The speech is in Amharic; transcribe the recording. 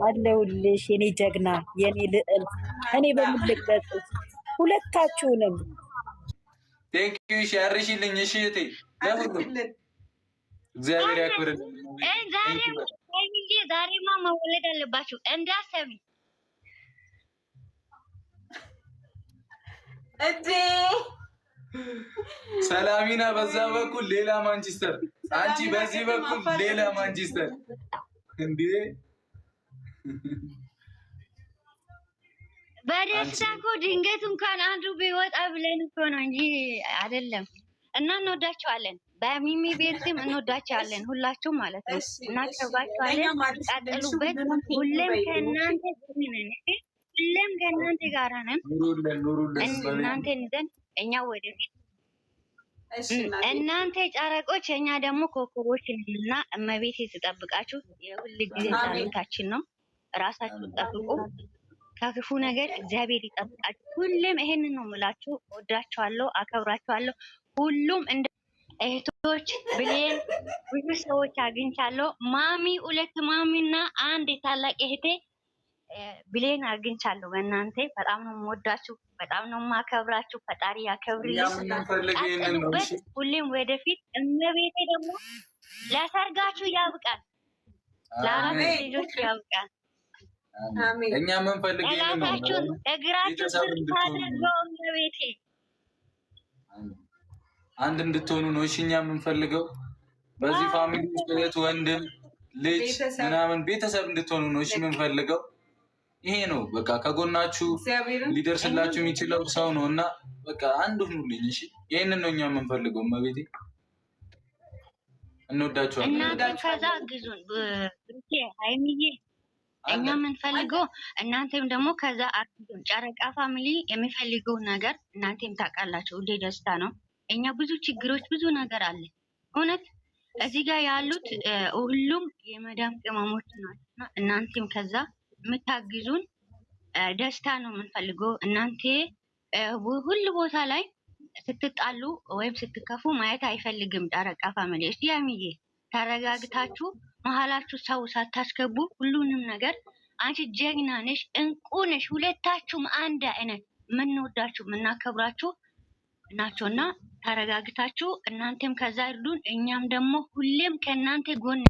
አለሁልሽ የኔ ጀግና የኔ ልዕልት እኔ በምልገጽ ሁለታችሁንም ቴንኪዩ ሻርሽልኝ እሺ እቴ ለሁሉ እግዚአብሔር ያክብርልኝ ዛሬማ መወለድ አለባችሁ እንዳሰሚ እቴ ሰላሚና በዛ በኩል ሌላ ማንቸስተር አንቺ በዚህ በኩል ሌላ ማንቸስተር እንዴ በደስታ እኮ ድንገት እንኳን አንዱ ቢወጣ ብለን እኮ ነው እንጂ አይደለም። እና እንወዳቸዋለን፣ በሚሚ ቤትም እንወዳቸዋለን ሁላችሁም ማለት ነው። እናከብራቸዋለን። ቀጥሉበት። ሁሌም ከእናንተ ጋር ነን። እናንተን ይዘን እኛ ወደፊት እናንተ ጨረቆች እኛ ደግሞ ኮከቦች እና እመቤቴ ትጠብቃችሁ። የሁል ጊዜ ጸሎታችን ነው። ራሳችሁን ጠብቁ፣ ከክፉ ነገር እግዚአብሔር ይጠብቃችሁ። ሁሌም ይሄንን ነው የምላችሁ። ወዳችኋለሁ፣ አከብራችኋለሁ። ሁሉም እንደ እህቶች ብሌን ብዙ ሰዎች አግኝቻለሁ። ማሚ ሁለት ማሚና አንድ ታላቅ እህቴ ብሌን አግኝቻለሁ። በእናንተ በጣም ነው የምወዳችሁ፣ በጣም ነው የማከብራችሁ። ፈጣሪ ያከብርልኝ። ቀጥሉበት። ሁሌም ወደፊት እመቤቴ ደግሞ ለሰርጋችሁ ያብቃል፣ ለአራት ልጆች ያብቃል። እኛ ምን ፈልገን ነው እላታችሁን እግራችሁ ታደርገው እመቤቴ አንድ እንድትሆኑ ነው። እሺ እኛ የምንፈልገው በዚህ ፋሚሊ ውስጥ እህት፣ ወንድም፣ ልጅ ምናምን ቤተሰብ እንድትሆኑ ነው። እሺ የምንፈልገው ይሄ ነው። በቃ ከጎናችሁ ሊደርስላችሁ የሚችለው ሰው ነው እና በቃ አንድ ሁኑልኝ። እሺ ይሄንን ነው እኛ የምንፈልገው። እመቤቴ እንወዳችኋለን። እናንተ ከዛ ግዙን ብሩኬ ሃይሚዬ እኛ የምንፈልገው እናንተም ደግሞ ከዛ አግዙን። ጨረቃ ፋሚሊ የሚፈልገው ነገር እናንተም ታውቃላችሁ። ሁሌ ደስታ ነው። እኛ ብዙ ችግሮች ብዙ ነገር አለ። እውነት እዚህ ጋር ያሉት ሁሉም የመዳም ቅመሞች ናቸው። እናንተም ከዛ የምታግዙን ደስታ ነው የምንፈልገው። እናንተ ሁሉ ቦታ ላይ ስትጣሉ ወይም ስትከፉ ማየት አይፈልግም ጨረቃ ፋሚሊ። እስቲ ያሚዬ ተረጋግታችሁ መሀላችሁ ሰው ሳታስገቡ ሁሉንም ነገር አንቺ ጀግና ነሽ፣ እንቁ ነሽ። ሁለታችሁም አንድ አይነት የምንወዳችሁ የምናከብራችሁ ናቸውና ተረጋግታችሁ እናንተም ከዛ እርዱን፣ እኛም ደግሞ ሁሌም ከእናንተ ጎን